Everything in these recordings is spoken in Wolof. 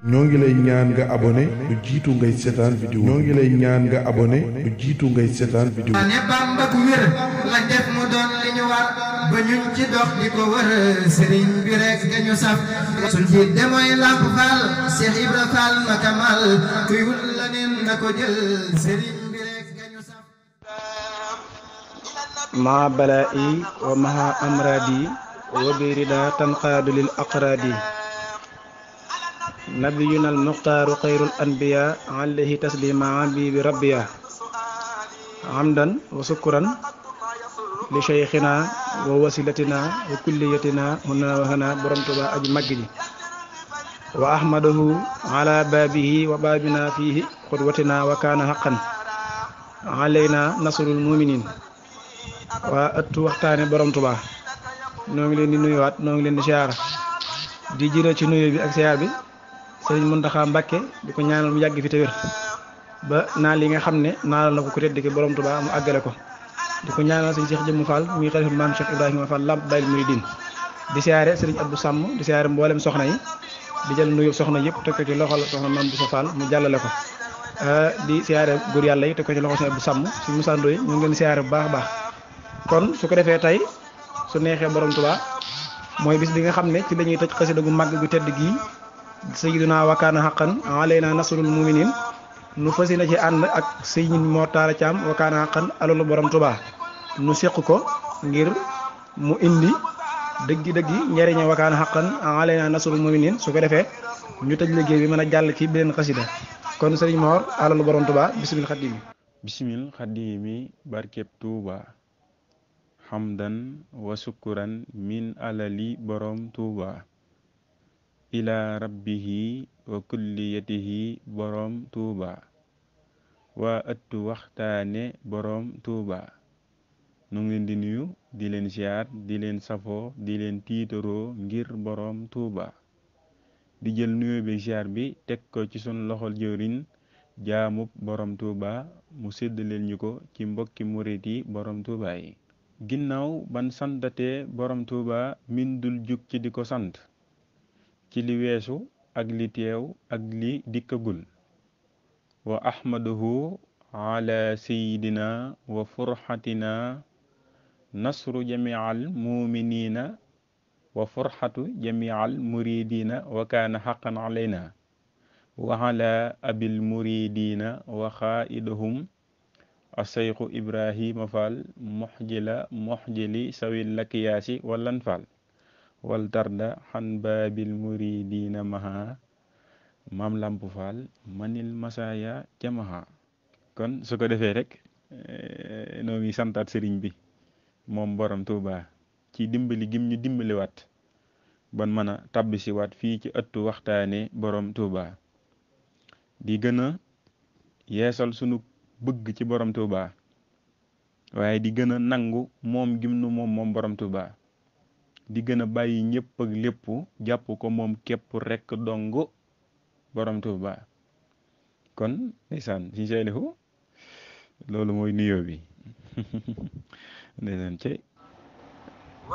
ñoo ngi lay ñaan nga abonné lu jiitu ngay seetaan vidéo ñoo ngi lay ñaan nga abonné lu jiitu ngay seetaan vidéo ne Bamba ku wér la def mu doon li ñu war ba ñun ci dox di ko wër sëriñ bi rek nga ñu saf suñ jiit de mooy Lamp Fall Cheikh Ibra Fall ma kamal kuy wut la nen na ko jël sëriñ bi rek nga ñu saf ma balaa'i wa maha amradi wa birida tanqaadu lil aqradi nabiyuna al muxtaaru xayrul anbiya alayhi taslima bi rabbiya hamdan wa sukran li cheikhina wa wasilatina wa kulliyatina huna wa hana borom Tuubaa aji màgg ji wa ahmadahu ala baabihi wa baabina fiihi xudwatina wa kaana haqqan alayna nasrul muminin waa ëttu waxtaane borom Tuubaa noo ngi leen di nuyuwaat noo ngi leen di siyaara di jiital ci nuyu bi ak siyaar bi sëriñ Muntaxa Mbàkke di ko ñaanal mu yàgg fi te wér ba naa li nga xam ne naalal na ko ku tedd ki borom Tuubaa mu àggale ko di ko ñaanal sëriñ Cheikh Jëmm Fall muy xalifa maam Cheikh Ibrahima Fall Lamp Baay Muridiin di siyaare sëriñ Abdou Sàmm di siyaare mboolem soxna yi di jël nuyu soxna yëpp teg ko ci loxol soxna maam Boussa Fall mu jàllale ko di siyaare góor yàlla yi teg ko ci loxol sëriñ Abdou Sàmm si Moussa Ndoye ñu ngi leen di siyaare bu baax a baax kon su ko defee tey su neexee borom Tuubaa mooy bis bi nga xam ne ci lañuy tëj xasida gu màgg gu tedd gii sayyiduna wa kaana haqqan alayna nasrul muminin nu fas yéene ci ànd ak sëriñ Mor Talla Thiam wa kaana haqqan alalu borom Tuubaa nu seq ko ngir mu indi dëggi njariña wa kaana haqqan alayna nasrul muminin su ko defee ñu tëj liggéey bi mën a jàll ci beneen xasida kon sëriñ Mor alalu borom Tuubaa bismil xadimi bismil xadimi barkeb Tuubaa hamdan wa sukuran min alali borom Tuubaa ila rabbihi wa kulliyatihi borom Tuubaa waa ëttu waxtaane borom Tuubaa nu ngi leen di nuyu di leen siyaar di leen safoo di leen tiitaroo ngir borom Tuubaa di jël nuyoo bi siyaar bi teg ko ci sun loxol jëwriñ jaamub borom Tuubaa mu sédd leen ñu ko ci mbokki murit yi borom Tuubaa yi ginnaaw ban santatee borom Tuubaa min dul jug ci di ko sant ci li weesu ak li teew ak li dikkagul wa ahmaduhu ala sayidina wa furxatina nasru jamial muminina wa furxatu jamial muridina wa kaana xaqan alayna wa ala abil muridina wa xaidahum asayxu ibrahima fall moxjili sawil lakiyaasi wallan fall wal tarda xan baabil muridina maha maam Lamp Fall manil masaya jamaha kon su ko defee rek noo ngi santaat sëriñ bi moom borom Tuubaa ci dimbali gim ñu dimbaliwaat ban mën a tabbisi waat fii ci ëttu waxtaane borom Tuubaa di gën a yeesal sunu bëgg ci borom Tuubaa waaye di gën a nangu moom gim nu moom borom Tuubaa di gën a bàyyi ñëpp ak lépp jàpp ko moom képp rekk dong borom Tuubaa kon ndeysaan si seelihu loolu mooy nuyoo bi ndeysaan cey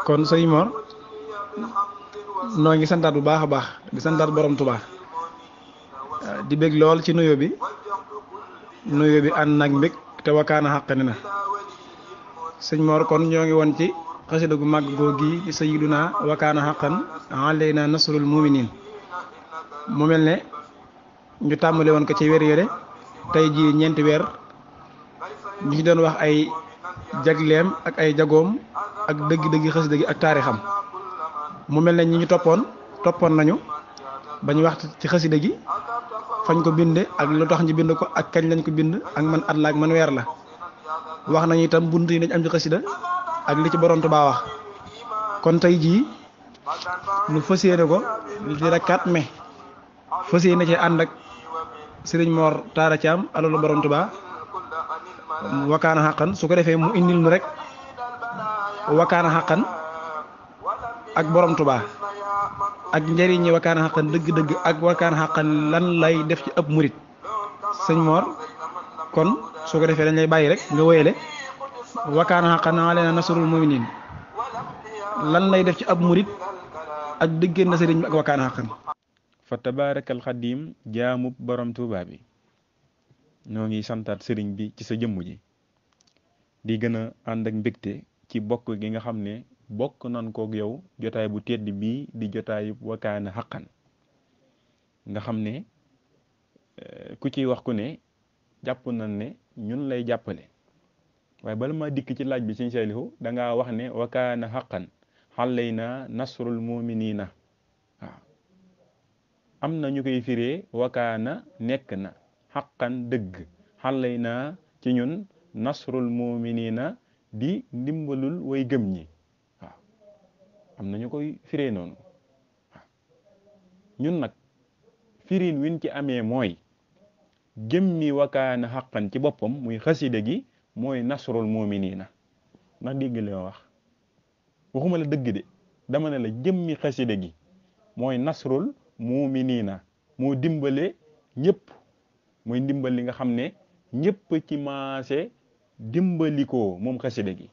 kon sëriñ Mor noo ngi santaat bu baax a baax di santaat borom Tuubaa di bég lool ci nuyoo bi ànd nag mbég te wa kaana haqqan na sëñ Mor kon ñoo ngi woon ci xasida gu màgg googi di sayyiduna wa kaana haqqan alayna nasrul muminin mu mel ne ñu tàmbale woon ko ci weer yére tey jii ñeenti weer ñu ci doon wax ay jagleem ak ay jagoom ak dëgg-dëgg xasida gi ak taarixam mu mel ne ñi ñu toppoon nañu ba ñu wax ci xasida gi fañ ko binde ak lu tax ñu bind ko ak kañ lañ ko bind ak man at la ak man weer la wax nañu itam bunt yi nañ am ci xasida ak li ci borom Tuubaa wax kon tey jii lu fas yéene ko di la 4 mai fas yéene ci ànd ak sëriñ Mor Talla Thiam alalu borom Tuubaa wa kaana haqqan su ko defee mu indil nu rek wa kaana haqqan ak borom Tuubaa ak njëriñ ñi wa kaana haqqan dëgg-dëgg ak wa kaana haqqan lan lay def ci ab murit sëñ Mor kon su ko defee dañ lay bàyyi rek nga wéyale wa kaana haqqan alayna nasrul muminin lan lay def ci ab murit ak diggante sëriñ bi ak wa kaana haqqan fa tabaarakal xadim jaamub borom Tuuba bi ñoo ngi santaat sëriñ bi ci sa jëmm ji di gën a ànd ak mbégte ci bokk gi nga xam ne bokk nan kook yow jotaay bu tedd bii di jotaay Wakaana Haqqan nga xam ne ku ciy wax ku ne jàpp nañ ne ñun lay jàppale waaye bala ma dikk ci laaj bi Sëriñ Saalihu dangaa wax ne Wakaana Haqqan alaynaa nasrul mu'miniina waaw am na ñu koy firee wakaana nekk na xaqan dëgg alaynaa ci ñun nasrul mu'miniina di ndimbalul way gëm ñi waaw am na ñu koy firee noonu waaw ñun nag firin win ci amee mooy jëmmi wakaana xaqan ci boppam muy xasida gi mooy nasrul mu'miniina ndax dégg li ma wax waxuma la dëgg de dama ne la jëmmi xasida gi mooy nasrul mu'miniina moo dimbale ñëpp mooy ndimbal li nga xam ne ñëpp ci maase dimbalikoo moom xasida gi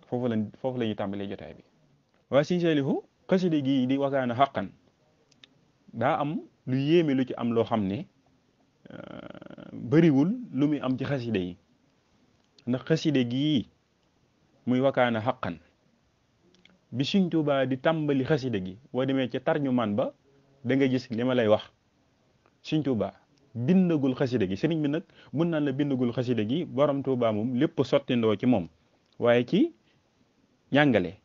foofu la ñuy tàmbalee jotaay bi waaye Sëriñ Saalihu xasida gi di Wakaana Haqqan daa am lu yéeme lu ci am loo xam ne bariwul lu muy am ci xasida yi ndax xasida gi muy Wakaana Haqqan bi Sëriñ Tuubaa di tàmbali xasida gi boo demee ca tarjumaan ba da nga gis li ma lay wax Sëriñ Tuubaa bindagul xasida gi sëriñ bi nag mën naan la bindagul xasida gi borom Tuubaa moom lépp sottindoo ci moom waaye ci njàngale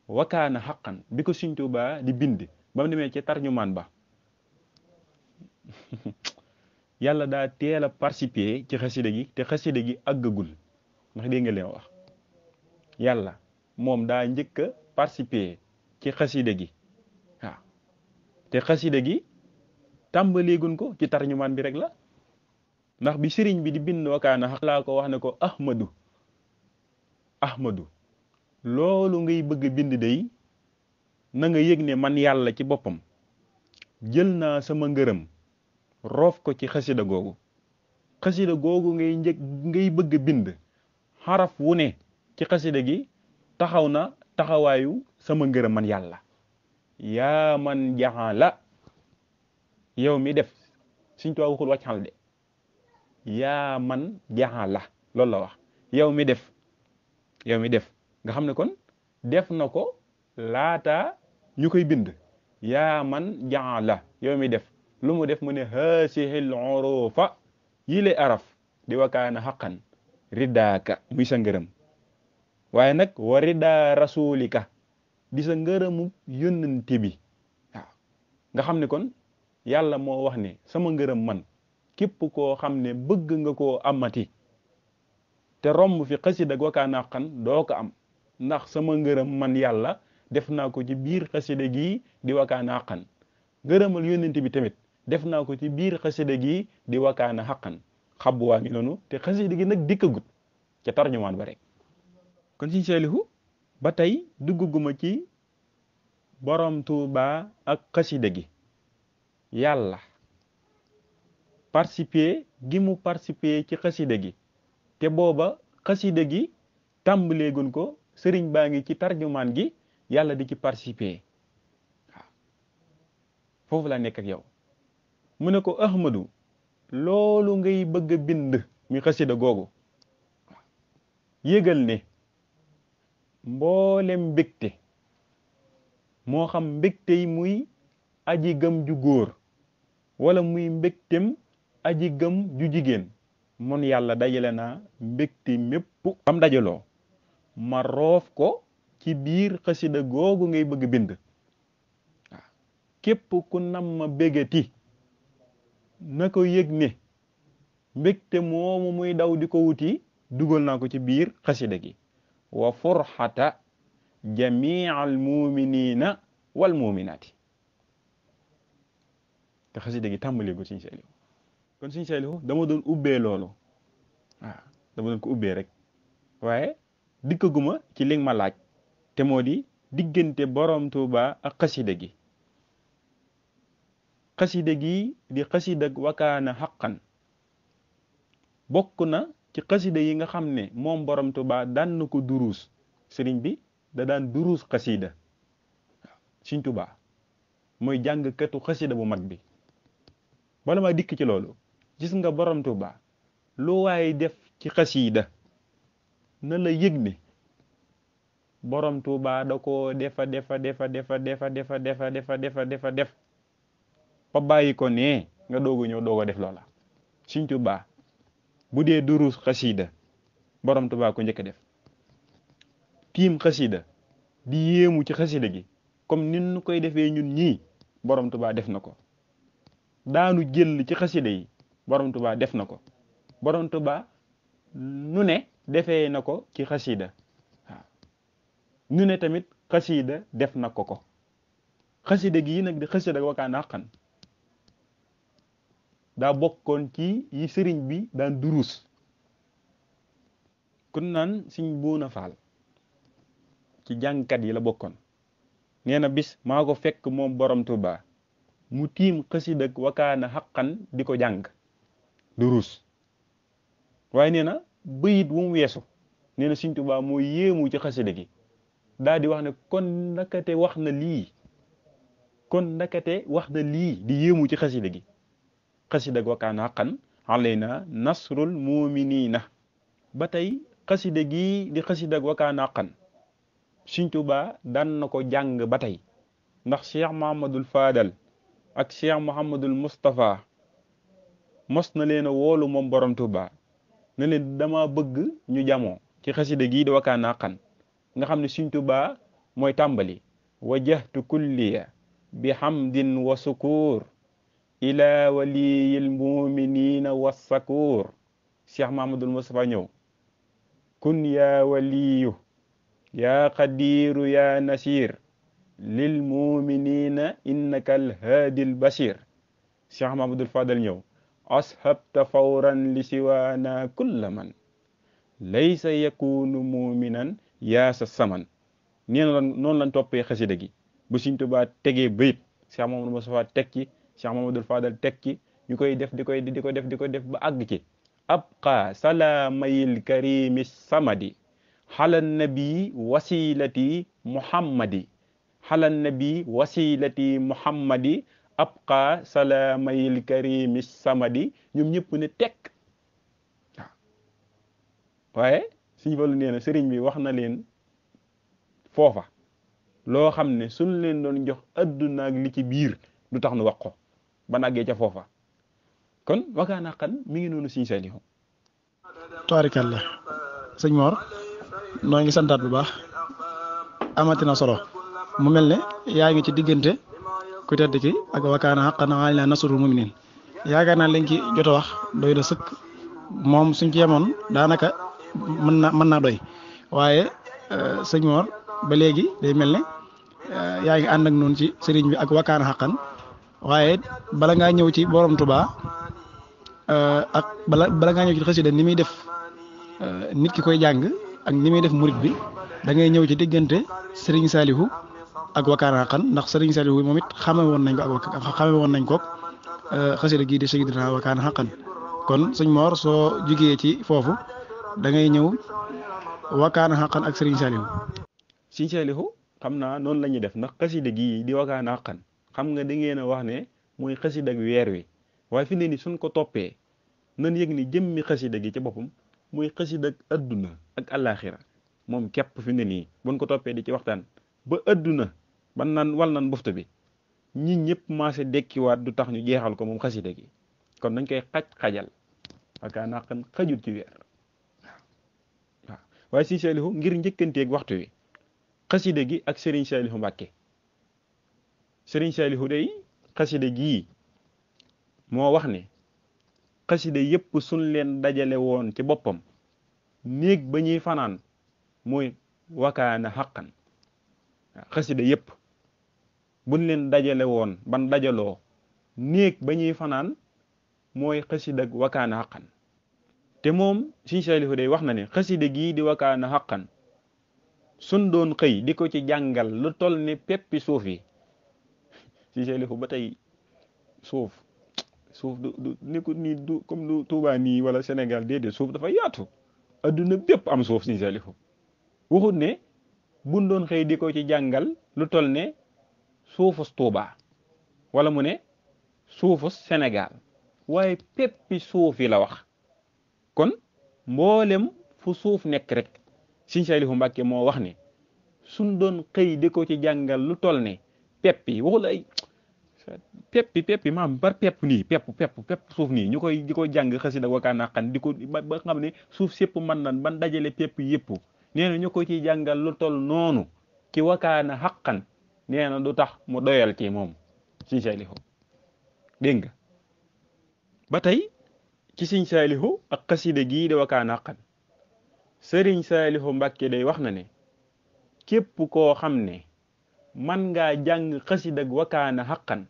Wakaana Haqqan bi ko Sëriñ Tuubaa di bind ba mu demee ca tarjumaan ba yàlla daa teel a participer ci xasida gi te xasida gi àggagul ndax dégg nga li ma wax yàlla moom daa njëkk a participer ci xasida gi waaw te xasida gi tàmbaleegun ko ci tarjumaan bi rek la ndax bi sëriñ bi di bind Wakaana Haqqan laa ko wax ne ko ahmadu loolu ngay bëgg bind day na nga yëg ne man yàlla ci boppam jël naa sama ngërëm roof ko ci xasida googu ngay bëgg bind xaraf wu ne ci xasida gi taxaw na taxawaayu sama ngërëm man yàlla yaa man jaxala yow mi def Sëriñ Tuubaa waxul wàccal de yaa man jaxala loolu la wax yow mi def nga xam ne kon def na ko laata ñu koy bind yaa man jaxala yow mi def lu mu def mu ne haasihil urufa yi lay araf di Wakaana Haqqan riddaaka muy sa ngërëm waaye nag wa riddaa rasulika di sa ngërëmu yónnante bi waaw nga xam ne kon yàlla moo wax ne sama ngërëm man képp koo xam ne bëgg nga koo amati te romb fi xasida ak Wakaana Haqqan doo ko am ndax sama ngërëm man yàlla def naa ko ci biir xasida gii di Wakaana Haqqan ngërëmal yónnante bi tamit def naa ko ci biir xasida gii di Wakaana Haqqan xabbu waa ngi noonu te xasida gi nag dikkagut ca tarjumaan ba rek kon Sëriñ Saalihu ba tey dugguma ci borom Tuubaa ak xasida gi yàlla participer gi mu participer ci xasida gi te booba xasida gi tàmbaleegun ko sëriñ baa ngi ci tarjumaan gi yàlla di ci participer waaw foofu laa nekk ak yow mu ne ko ahmadu loolu ngay bëgg a bind muy xasida googu yëgal ne mboolem mbégte moo xam mbégte yi muy aji gëm ju góor wala muy mbégtem aji gëm ju jigéen mon yàlla dajale naa mbégte mépp am dajaloo ma roof ko ci biir xasida googu ngay bëgg bind waaw képp ku nam ma bégati na ko yëg ne mbégte moomu muy daw di ko wuti dugal naa ko ci biir xasida gi wa furxata jamii al muminina wal muminaati te xasida gi tàmbalee ko Sëriñ Saalihu kon Sëriñ Saalihu dama doon ubbee loolu waaw dama doon ko ubbee rek waaye dikkaguma ci li nga ma laaj te moo di diggante borom Tuuba ak xasida gi di xasida Wakaana Haqqan bokk na ci xasida yi nga xam ne moom borom Tuuba daan na ko duruus sëriñ bi da daan duruus xasida waaw Sëriñ Tuuba mooy jàngkatu xasida bu mag bi. bala ma dikk ci loolu gis nga borom Tuuba lu waay def ci xasida na la yëg ne borom Tuuba da koo defa def ba bàyyi ko ne nga doog a ñëw doog a def loola. Sëñ Tuuba bu dee durus xasida borom Tuuba ko njëkk a def tiim xasida di yéemu ci xasida gi comme nin nu koy defee ñun ñii borom Tuuba def na ko. daanu jël ci xasida yi borom Tuuba def na ko. borom Tuuba nu ne defee na ko ci xasida waaw nu ne tamit xasida def na ko xasida gi nag di xasida Wakana Haqqan daa bokkoon ci yi sëriñ bi daan durus. kun naan Sëñ Buuna Faal ci jàngkat yi la bokkoon. nee na bis maa ko fekk moom borom Tuuba mu tiim xasida Wakana Haqqan di ko jàng durus. waaye nee na bayit wu mu weesu nee na Sëñ Tuuba moo yéemu ci xasida gi daal di wax ne kon ndakate wax na lii di yéemu ci xasida gi. xasida Wakana Haqqan alayna nasrul muminina ba tey xasida gi di xasida Wakana Haqqan Sëñ Tuuba daan na ko jàng ba tey ndax Cheikh Mahamadul Fadal ak Cheikh Mouhamadul Moustapha mos na leen a woolu moom borom Tuuba ne leen dama bëgg ñu jamoo ci xasida gii di Wakana Haqqan nga xam ne Sëñ Tuuba mooy tàmbali wajjahtu kulliya bi hamdin wa sukur ila waliyil muminina wassakur. Cheikh Mahamadul Moustapha ñëw kun ya waliyu ya qadiru ya nasir lil muminina innaka alhaadi albashir. Cheikh Mahamadul Fadal ñëw ashabta fawran li siwaana kulla man laysa yakunu muminan yaa sa saman. nee na noonu lañ toppee xasida gi bu Sëñ Tuuba tegee bayit Cheikh Mahamadul Moustapha teg ci Cheikh Mahamadul Fadal teg ci ñu koy def di ko def ba àgg ci abqa salaamayil karimi samadi xala nabi wasilati muhammadi xala nabi wasilati muhammadi abqa salaamayil karimi samadi. ñoom ñëpp ne tekk waaye Sëñ Fallu nee na sëriñ bi wax na leen foofa loo xam ne suñ leen doon jox adduna ak li ci biir du tax nu wax ko ba nàggee ca foofa. kon Wakana Haqqan mi ngi noonu Sëñ Saalihu. tabarikàlla sëñ Mor noo ngi santaat bu baax amatina solo mu mel ne yaa ngi ci diggante ku tedd ki ak Wakana Haqqan alayna nasrul muminin. yaakaar naa leen ci jot a wax doy na sëkk moom suñ ci yemoon daanaka mën naa doy waaye sëñ Mor ba léegi day mel ne yaa ngi ànd ak noonu ci sëriñ bi ak Wakana Haqqan waaye bala ngaa ñëw ci borom Tuuba ak bala ngaa ñëw ci xasida ni muy def nit ki koy jàng ak ni muy def murit bi da ngay ñëw ci diggante Serigne Salihu ak Wakana Haqqan ndax Serigne Salihu moom it xame woon nañ ko xasida gii di Sayyidina Wakana Haqqan. kon sëñ Mor soo jugee ci foofu da ngay ñëw Wakana Haqqan ak Serigne Salihu. Sëñ Salihu xam naa noonu la ñuy def ndax xasida gii di Wakana Haqqan xam nga da ngeen a wax ne mooy xasida ak weer wi waaye fi ne ni suñ ko toppee nan yëg ni jëmmi xasida gi ci boppam muy xasida ak adduna ak alaxira moom képp fi ne nii buñ ko toppee di ci waxtaan ba adduna ban naan wal nan bufta bi ñi ñëpp maase dekkiwaat du tax ñu jeexal ko moom xasida gi kon dañ koy xajal Wakana Haqqan xajul ci weer waaw waaye Sëñ Saalihu ngir njëkkanteeg waxtu wi xasida gi ak Serigne Saalihu Mbàkke Serigne Saalihu day xasida gii moo wax ne xasida yëpp suñ leen dajale woon ci boppam néeg ba ñuy fanaan mooy Wakana Haqqan xasida yëpp buñ leen dajale woon ban dajaloo néeg ba ñuy fanaan mooy xasida ak Wakana Haqqan te moom Sëñ Saalihu day wax na ne xasida gii di Wakana Haqqan suñ doon xëy di ko ci jàngal lu toll ne peppi suuf yi Sëñ Saalihu ba tey suuf du nekkul nii du comme du Touba nii wala Sénégal déedéet suuf dafa yaatu adduna bépp am suuf Sëñ Saalihu waxut ne buñ doon xëy di ko ci jàngal lu toll ne suufus Touba wala mu ne suufu Sénégal waaye peppi suuf yi la wax kon mboolem fu suuf nekk rek Sëriñ Saalihu Mbàkke moo wax ne suñ doon xëy di ko ci jàngal lu toll ne pepp yi waxul ay peppi maam bar pepp nii pepp suuf nii ñu koy di ko jàng xasida Wakana Haqqan di ko ba xam ne suuf sépp mën nan ban dajale pepp yëpp nee na ñu ko ciy jàngal lu toll noonu ci Wakana Haqqan nee na du tax mu doyal ci moom Sëriñ Saalihu dégg nga ba tey ci Sëriñ Saalihu ak xasida gii di Wakana Haqqan Sëriñ Saalihu Mbàkke day wax na ne képp koo xam ne man ngaa jàng xasida ak Wakana Haqqan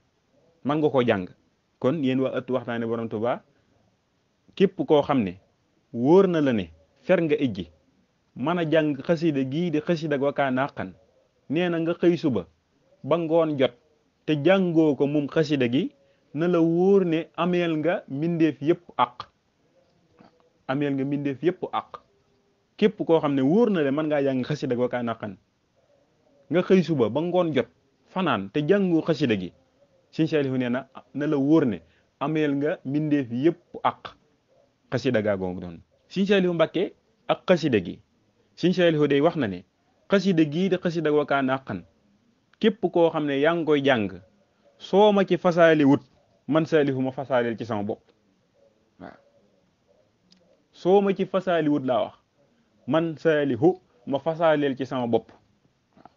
man nga ko jàng kon yéen waa ëttu waxtaane borom Tuubaa képp koo xam ne wóor na la ne fer nga ijji mën a jàng xasida gii di xasida ak Wakana Haqqan nee na nga xëy suba ba ngoon jot te jàngoo ko moom xasida gi na la wóor ne ameel nga mbindeef yépp àq ameel nga mbindeef yépp àq képp koo xam ne wóor na le mën ngaa jàng xasida ak Wakana Haqqan nga xëy suba ba ngoon jot fanaan te jàngoo xasida gi Sëriñ Saalihu nee na la wóor ne ameel nga mbindeef yépp àq xasida gaa googu doon Sëriñ Saalihu Mbàkke ak xasida gi Sëriñ Saalihu day wax na ne xasida gii di xasida ak Wakana Haqqan képp koo xam ne yaa ngi koy jàng soo ma ci fasaali wut man Saalihu ma fasaaleel ci sama bopp waaw soo ma ci fasaali wut laa wax man Saalihu ma fasaaleel ci sama bopp waaw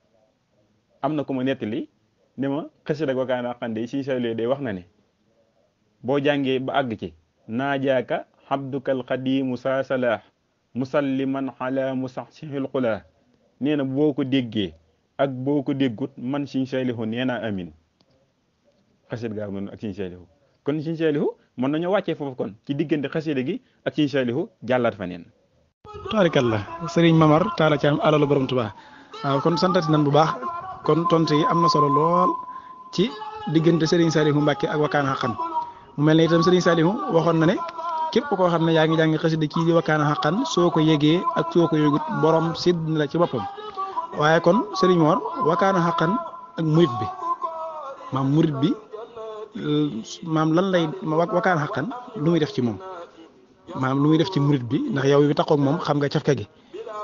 am na ko ma nettali ne ma xasida ak Wakana Haqqan day Sëriñ Saalihu day wax na ne boo jàngee ba àgg ci naajaaka habdukal xadimu saa salaax musalliman ala musaxsihil xulaa nee na boo ko déggee ak boo ko déggut man Sëriñ Saalihu nee naa amin xasida gaa noonu ak Sëriñ Saalihu kon Sëriñ Saalihu mën nañoo wàccee foofu kon ci diggante xasida gi ak Sëriñ Saalihu jàllaat fa neen taarikalla sëriñ Mamar Talla Thiam alalu borom Tuubaa waaw kon santati nan bu baax kon tontu yi am na solo lool ci diggante Sëriñ Saalihu Mbàkke ak Wakana Haqqan mu mel ne itam Sëriñ Saalihu waxoon na ne képp koo xam ne yaa ngi jàng xasida kii di Wakana Haqqan soo ko yégee ak soo ko yégut borom sédd na la ci boppam waaye kon Sëriñ Mor Wakana Haqqan ak murit bi maam murit bi maam lan lay Wakana Haqqan lu muy def ci moom maam lu muy def ci murit bi ndax yow bi taxoog moom xam nga cafka gi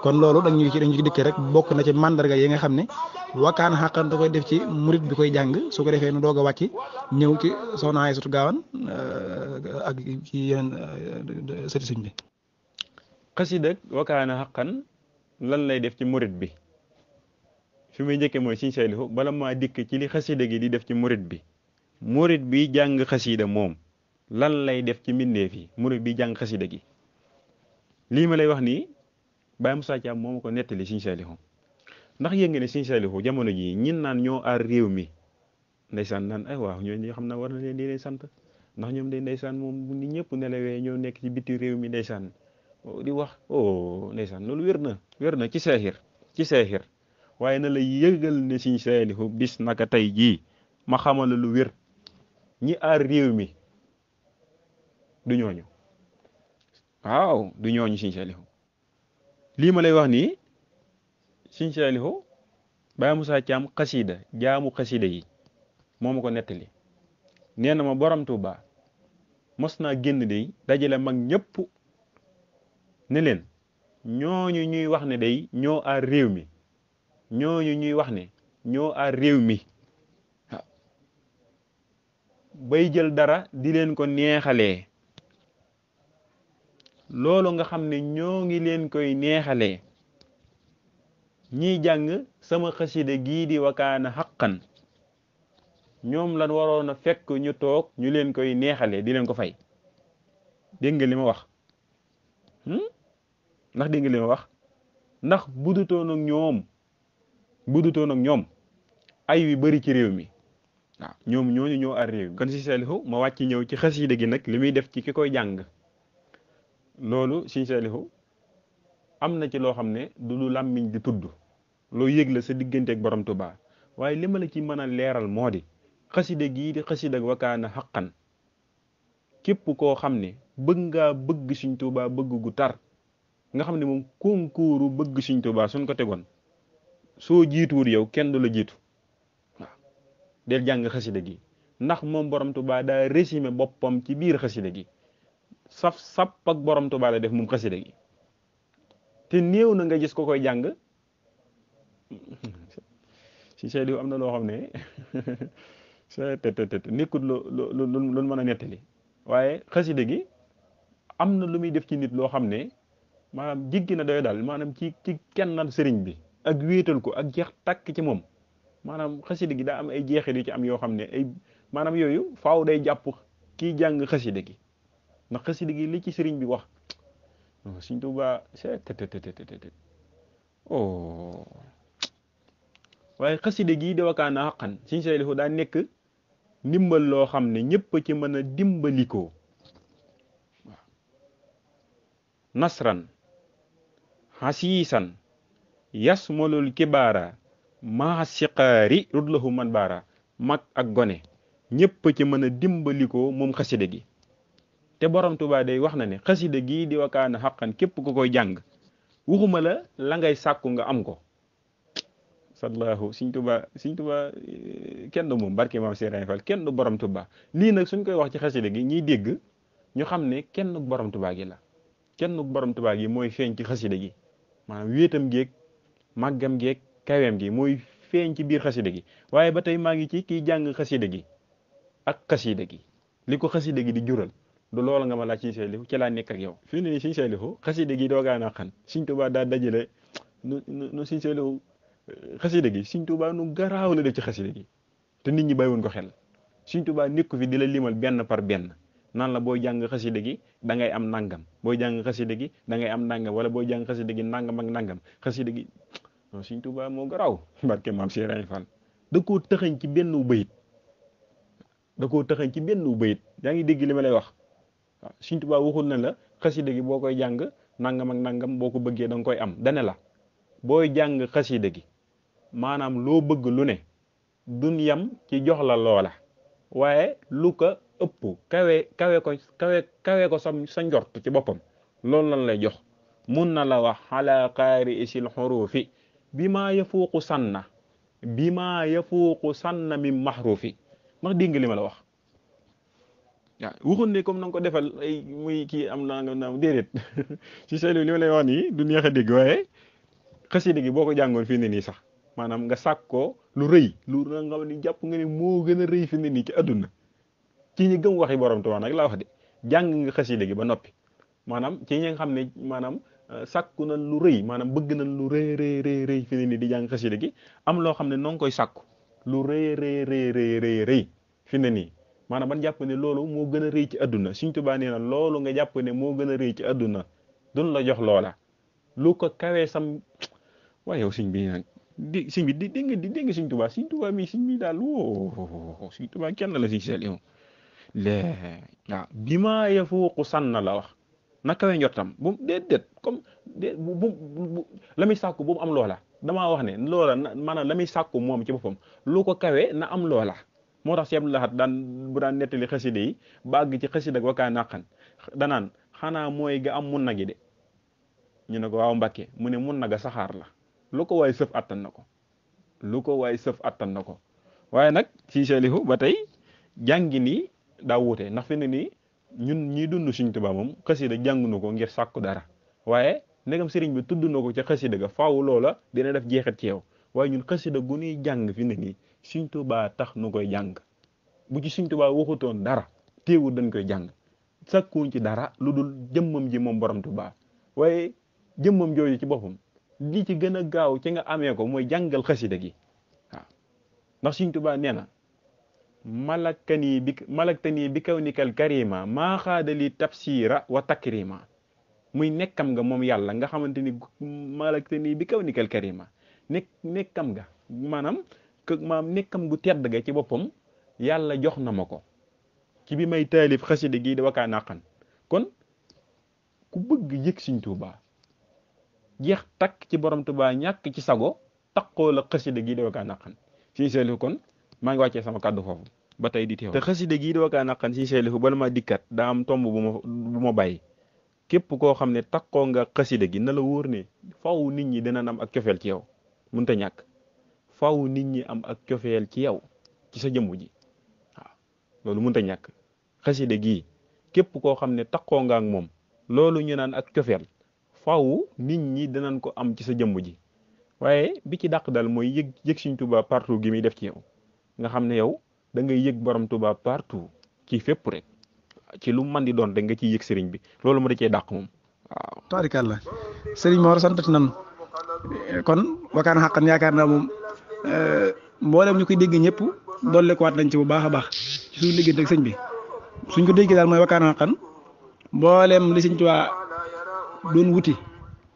kon loolu dañu ci dikkee rek bokk na ci mandarga yi nga xam ne Wakana Haqqan da koy def ci murit bi koy jàng su ko defee nu doog a wàcc ñëw ci soxna Aysatu Gaawan ak ci yeneen sëti sëñ bi xasida ak Wakana Haqqan lan lay def ci murit bi fi muy njëkkee mooy Sëriñ Saalihu bala maa dikk ci li xasida gi di def ci murit bi jàng xasida moom lan lay def ci mbindeef yi murit bi jàng xasida gi lii ma lay wax nii Baye Moussa Thiam moo ma ko nettali Sëriñ Saalihu ndax yéen nga ne Sëriñ Saalihu jamono jii ñin naan ñoo aar réew mi ndeysaan naan ay waaw ñooñu xam na war na leen di leen sant ndax ñoom day ndeysaan moom bu nit ñëpp nelawee ñoo nekk ci biti réew mi ndeysaan di wax ndeysaan loolu wér na ci seexir waaye na la yëgal ne Sëriñ Saalihu bis naka tey jii ma xamal lu wér ñi aar réew mi du ñooñu waaw du ñooñu Sëriñ Saalihu lii ma lay wax nii Sëriñ Saalihu Baye Moussa Thiam xasida jaamu xasida yi moo ma ko nettali nee na ma borom Tuuba mos naa génn day dajale mag ñëpp ne leen ñooñu ñuy wax ne day ñoo aar réew mi waaw bay jël dara di leen ko neexalee loolu nga xam ne ñoo ngi leen koy neexalee ñiy jàng sama xasida gii di Wakana Haqqan ñoom lan waroon a fekk ñu toog ñu leen koy neexalee di leen ko fay dégg nga li ma wax ndax dégg nga li ma wax ndax budutoon ak ñoom ay wi bari ci réew mi waaw ñoom ñooñu ñoo ar réew mi kon Sëriñ Saalihu ma wàcc ñëw ci xasida gi nag li muy def ci ki koy jàng loolu Sëriñ Saalihu am na ci loo xam ne du lu làmmiñ di tudd loo yëg la sa diggante ak borom Tuubaa waaye li ma la ci mën a leeral moo di xasida gii di xasida ak Wakana Haqqan képp koo xam ne bëgg Sëriñ Tuubaa bëgg gu tar nga xam ne moom concours bëgg Sëriñ Tuubaa suñ ko tegoon soo jiituwul yow kenn du la jiitu waaw del jàng xasida gi ndax moom borom Tuubaa daa résumé boppam ci biir xasida gi sap ak borom Tuubaa la def moom xasida gi te néew na nga gis ko koy jàng si Seydou am na loo xam ne nekkut lu mën a nettali waaye xasida gi am na lu muy def ci nit loo xam ne maanaam jiggi na doy daal maanaam ci kennal sëriñ bi ak wéetal ko ak jeex tàkk ci moom maanaam xasida gi daa am ay jeexit yu ci am yoo xam ne ay maanaam yooyu faaw day jàpp kii jàng xasida gi ndax xasida gi li ci sëriñ bi wax Sëriñ Tuubaa oh waaye xasida gi di wakaana xaqan Sëriñ Saalihu daa nekk ndimbal loo xam ne ñëpp ci mën a dimbalikoo waaw nasran xasiisan yasmolul kibaara maa siqaari rudlahu man baara mag ak gone ñëpp ci mën a dimbalikoo moom xasida gi te borom Tuubaa day wax na ne xasida gii di wakaana xaqan képp ku koy jàng waxuma la ngay sàkku nga am ko sallahu Sëriñ Tuubaa kenn du moom barke maam Serigne Fall kenn du borom Tuubaa lii nag suñ koy wax ci xasida gi ñiy dégg ñu xam ne kenn borom Tuubaa gi la kenn borom Tuubaa gi mooy feeñ ci xasida gi maanaam wéetam geeg màggam geeg kaweem gi mooy feeñ ci biir xasida gi waaye ba tey maa ngi ci kiy jàng xasida gi ak xasida gi li ko xasida gi di jural du loolu nga ma laaj Sëriñ Saalihu ci laa nekk ak yow fii ne Sëriñ Saalihu xasida gi doogaana xan Sëriñ Tuubaa daa dajale nu Sëriñ Saalihu xasida gi Sëriñ Tuubaa nu garaaw la def ci xasida gi te nit ñi bàyyiwoon ko xel Sëriñ Tuubaa nekku fi di la limal benn par benn naan la booy jàng xasida gi da ngay am nangam booy jàng xasida gi da ngay am nangam wala booy jàng xasida gi nangam ak nangam xasida gi non Sëriñ Tuubaa moo garaaw barke maam Serigne Fall da koo tëxañ ci benn bayit yaa ngi dégg li ma lay wax waaw Sëriñ Tuubaa waxul na la xasida gi boo koy jàng nangam ak nangam boo ko bëggee da nga koy am dane la booy jàng xasida gi maanaam loo bëgg lu ne duñ yam ci jox la loola waaye lu ko ëpp kawe ko sa njort ci boppam loolu lan lay jox mun na la wax ala qaari isil xurufi bi maa yafuuqu sanna mi maxrufi ndax dégg nga li ma la wax waaw waxul ne comme na nga ko defal ay muy kii am na déedéet si Saalihu li ma lay wax nii du neex a dégg waaye xasida gi boo ko jàngoon fii ne nii sax maanaam nga sàkk ko lu rëy lu nga xam ne jàpp nga ne moo gën a rëy fi ne nii ci àdduna ci ñi gëm waxi borom Tuubaa nag laa wax de jàng nga xasida gi ba noppi maanaam ci ñi nga xam ne maanaam sàkku na lu rëy maanaam bëgg na lu rëy fi ne nii di jàng xasida gi am loo xam ne noo ngi koy sàkku lu rëy fi ne nii maanaam ban jàpp ne loolu moo gën a rëy ci àdduna Sëriñ Tuubaa nee na loolu nga jàpp ne moo gën a rëy ci àdduna duñ la jox loola lu ko kawee sam waaye yow sëñ bi nag sëñ bi dégg nga Sëriñ Tuubaa mi sëñ bi daal woo Sëriñ Tuubaa kenn la Sëriñ Saalihu waaw bi maa yafuuqu sanna la wax na kawe njottam bu déedéet comme bu la muy sàkku bu mu am loola damaa wax ne loola maanaam la muy sàkku moom ci boppam lu ko kawe na am loola moo tax Seex Lahat bu daan nettali xasida yi ba àgg ci xasida ak wakaana xaqan danaan xanaa mooy ga am mun na gi de ñu ne ko waaw Mbàkke mu ne mun na ga saxaar la lu ko waay sëf attan na ko waaye nag Sëriñ Saalihu ba tey jàngi nii daa wuute ndax fi ne nii ñun ñii dund Sëriñ Tuubaa moom xasida jàngunu ko ngir sàkku dara waaye ndegam sëriñ bi tudd na ko ca xasida ga faaw loola dina def jeexit ci yow waaye ñun xasida gu ñuy jàng fi ne nii Sëriñ Tuubaa tax nu koy jàng bu ci Sëriñ Tuubaa waxutoon dara téewul dañ koy jàng sàkkuñ ci dara lu dul jëmmam ji moom borom Tuubaa waaye jëmmam jooju ci boppam li ci gën a gaaw ci nga amee ko mooy jàngal xasida gi waaw ndax Sëriñ Tuubaa nee na malaktanii bi kawnikal karima maa xaadali tafsira wa takrima muy nekkam nga moom yàlla nga xamante ni malaktanii bi kawnikal karima nekkam nga maanaam nekkam gu tedd ga ci boppam yàlla jox na ma ko ci bi may taalif xasida gi da wakaa naqan kon ku bëgg yëg Sëriñ Tuubaa jeex takk ci borom Tuubaa ñàkk ci sago takkoo la xasida gi da wakaa naqan Sëriñ Saalihu kon maa ngi wàccee sama kàddu foofu ba tey di teew te xasida gii di wakaa naqan Sëriñ Saalihu bala ma dikkat daa am tomb bu ma bàyyi képp koo xam ne takkoo nga xasida gi na la wóor ne faw nit ñi dina am ak cofeel ci yow mënta ñàkk faw nit ñi am ak cofeel ci yow ci sa jëmm ji waaw loolu mënut a ñàkk xasida gii képp koo xam ne takkoo nga ak moom loolu ñu naan ak cofeel faaw nit ñi dinañ ko am ci sa jëmm ji waaye bi ci dàq daal mooy yëg Sëriñ Tuubaa partout gi muy def ci yow nga xam ne yow da ngay yëg borom Tuubaa partout ci fépp rek ci lu mën di doon rek nga ciy yëg sëriñ bi loolu ma da cee dàq moom waaw. tabarikàlla sëriñ Mor santati nan kon Wakana Haqqan yaakaar naa moom mboolem ñu koy dégg ñëpp dolli ko waat nañ ci bu baax a baax ci suñu liggéey ak sëñ bi suñ ko déggee daal mooy Wakana Haqqan mboolem li Sëñ Tuubaa doon wuti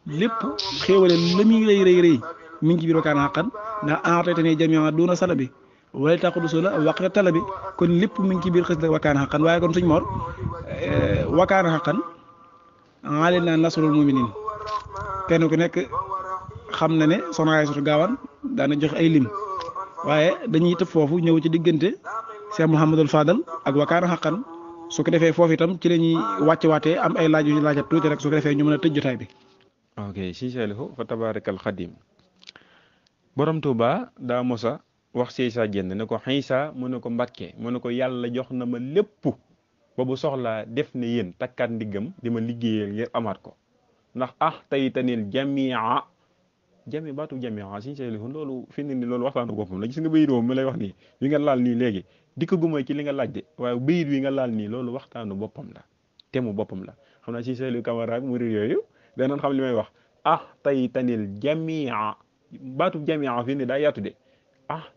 lépp xéewale la muy rëy mi ngi ci biir Wakana Haqqan ndax a'taytanii jamii'an duuna salabi wala taqudu la waqta talabi kon lépp mi ngi ci biir xasida Wakana Haqqan waaye kon Sëñ Mor Wakana Haqqan alaynaa nasrul mu'miniin kenn ku nekk xam na ne Soxna Aysatu Gaawaan daana joxe ay lim waaye dañuy tëb foofu ñëw ci diggante Cheikh Mouhamadul Fadal ak Wakana Haqqan su ko defee foofu itam ci la ñuy wàccewaatee am ay laaj yu ñu laajat tuuti rek su ko defee ñu mën a tëj jotaay bi. ok si Saliou fa tabaarakal xadim borom Tuuba daa mosa wax Seysa Jenn ne ko Xiisa mu ne ko Mbàkke mu ne ko yàlla jox na ma lépp ba bu soxlaa def ne yéen takkaat ndiggam di ma liggéeyal ngir amaat ko ndax tey tanil jamia baatu jamia si Saliou loolu fi ni loolu waxtaanu boppam la gis nga bayit mi lay wax nii wi nga laal nii léegi dikk guma ci li nga laaj de waaye bayit wi nga laal nii loolu waxtaanu boppam la temu boppam la xam naa si Saliou Camara ak murid yooyu danañ xam li may wax tey tanil jamia baatu jamia fi ni daa yaatu de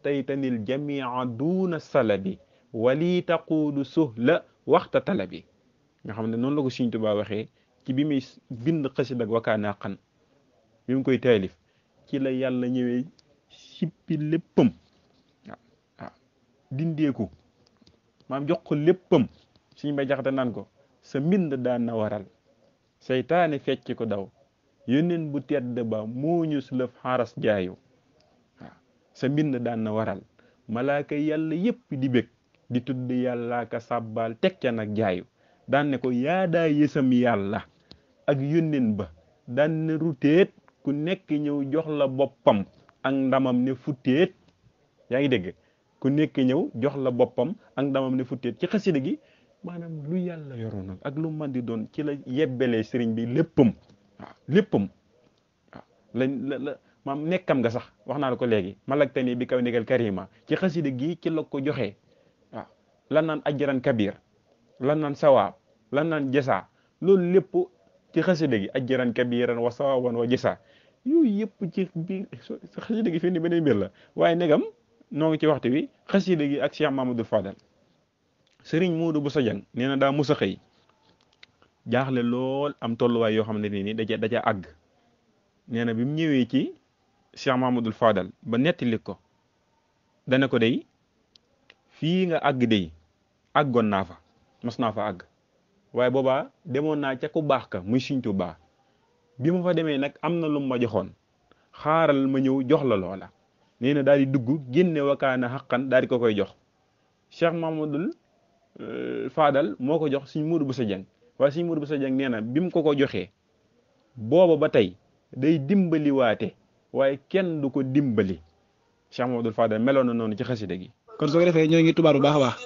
tey tanil jamia duuna salabi wali taquudu suhla waxta talabi nga xam ne noonu la ko Sëriñ Tuubaa waxee ci bi muy bind xasida ak Wakana Haqqan bi mu koy taalif ci la yàlla ñëwee sippi léppam dindeeku maam jox ko léppam Sëriñ Bay Jaxate naan ko sa mbind daan na waral seytaane fecc ko daw yónneen bu tedd ba moo ñu sulëf xaaras jaayu sa mbind daan na waral malaaka yàlla yépp di bég di tudd yàlla ka sàbbaal teg ca nag jaayu daan ne ko yaa daa yësam yàlla ak yónneen ba daan ne ruteet ku nekk ñëw jox la boppam ak ndamam ne futteet yaa ngi dégg ku nekk ñëw jox la boppam ak ndamam ne futteet ci xasida gi maanaam lu yàlla yoroon nag ak lu mën di doon ci la yebbelee sëriñ bi léppam léppam la maam nekkam nga sax wax naa la ko léegi malaktani bi kaw nigal karima ci xasida gi ci la ko joxee lan naan ajran kabir lan naan sawaab lan naan jasa loolu lépp ci xasida gi ajran kabiran wa sawaban wa jasa yooyu yëpp ci biir xasida gi fii ni beneen mbir la waaye negam noo ngi ci waxtu wi xasida gi ak Cheikh Mamadou Fadal Serigne Modou Bousso Dieng nee na daa musa xëy jaaxle lool am tolluwaay yoo xam ne nii da ca àgg nee na bi mu ñëwee ci Cheikh Mamadou Fadal ba nettali ko dana ko day fii nga àgg day àggoon naa fa mas naa fa àgg waaye boobaa demoon naa ca ku baax ka muy Sëriñ Tuubaa bi ma fa demee nag am na lu ma joxoon xaaral ma ñëw jox la loola nee na daal di dugg génne Wakana Haqqan daal di ko koy jox Cheikh Mamadou Fadal moo ko jox Sëriñ Modou Bousso Dieng waaye Sëriñ Modou Bousso Dieng nee na bi mu ko joxee booba ba tey day dimbali waate waaye kenn du ko dimbali Cheikh Mamadou Fadal meloon na noonu ci xasida gi. kon soo ko defee ñoo ngi tubaab bu baax a baax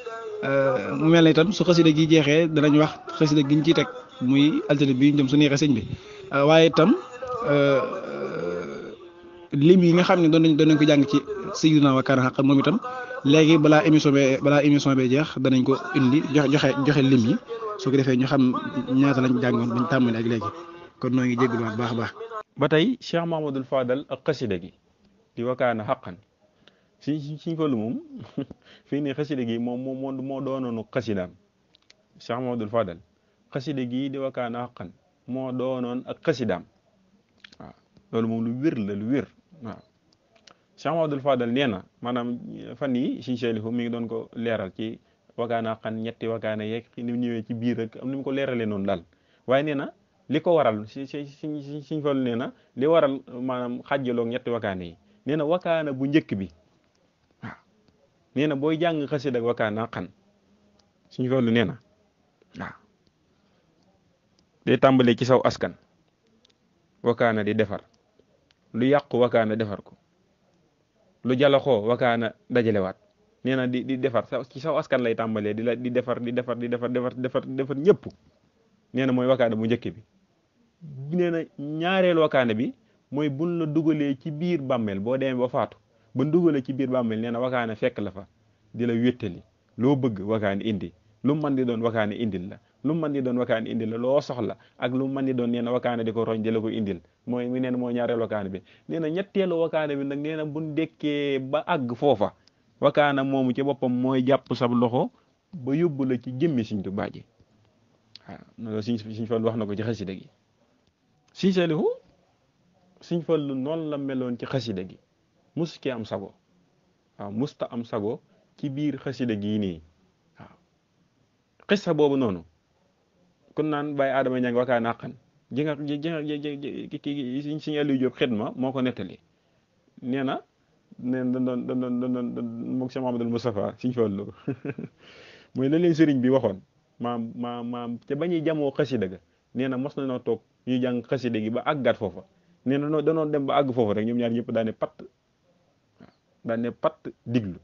mu mel ne itam su xasida gi jeexee danañ wax xasida gi ñu ciy teg muy altine bi ñu jëm su neexee sëñ bi waaye itam lim yi nga xam ne doon nañ ko jàng ci Sayyidina Wakana Haqqan moom itam léegi balaa émission bi jeex danañ ko indi joxe lim yi su ko defee ñu xam ñaata lañ jàngoon bañ tàmbali ak léegi kon noo ngi jégalu waat baax a baax. ba tey Cheikh Mamadou Fadal ak xasida gi di Wakana Haqqan suñ fa lu moom fii nii xasida gi moo doonoonu xasidaam Cheikh Mamadou Fadal xasida gi di Wakana Haqqan moo doonoon ak xasidaam waaw loolu moom lu wér la lu wér waaw Cheikh Mamadou Fadal nee na maanaam fan yi Sëriñ Saliou mi ngi doon ko leeral ci Wakana Haqqan ñetti Wakana yeeg ni mu ñëwee ci biir ak am ni mu ko leeralee noonu daal waaye nee na li ko waral Sëriñ Fallu nee na li waral maanaam xàjjaloog ñetti Wakana yi nee na Wakana bu njëkk bi waaw nee na booy jàng xasida ak Wakana Haqqan Sëriñ Fallu nee na waaw day tàmbalee ci saw askan Wakana di defar lu yàqu Wakana defar ko lu jalaxoo Wakana dajalewaat nee na di defar ci saw askan lay tàmbalee di defar ñëpp. nee na mooy wakaana bu njëkk bi. nee na ñaareelu wakaana bi mooy buñ la dugalee ci biir bàmmeel boo demee ba faatu buñ dugalee ci biir bàmmeel nee na wakaana fekk la fa di la wéttali loo bëgg wakaana indi lu mu mën di doon wakaana indil la lu mu mën di doon wakaana indil la loo soxla ak lu mu mën di doon nee na wakaana di ko roñ di la ko indil mooy mi nee na mooy ñaareelu wakaana bi. nee na ñetteelu wakaana bi nag nee na buñ dekkee ba àgg foofa wakaana moomu ci boppam mooy jàpp sab loxo ba yóbbu la ci jëmmi Sëñ Tuubaa ji waaw loolu Sëñ Fallu wax na ko ci xasida gi. Sëñ Saalihu Sëñ Fallu noonu la meloon ci xasida gi mus ci am sago waaw musta am sago ci biir xasida gi nii waaw xissa boobu noonu kun naan Baye Adama Ñang wakaana xaqan ji nga Sëñ Aliou Diop xidma moo ko nettali nee na doon moog Cheikh Mahamadul Moustapha Sëñ Fallu mooy la leen sëriñ bi waxoon maam ca bañuy jamoo xasida ga nee na mos na noo toog ñuy jàng xasida gi ba àggaat foofa nee na danoon dem ba àgg foofa rek ñoom ñaar ñëpp daane patt waaw daane patt diglu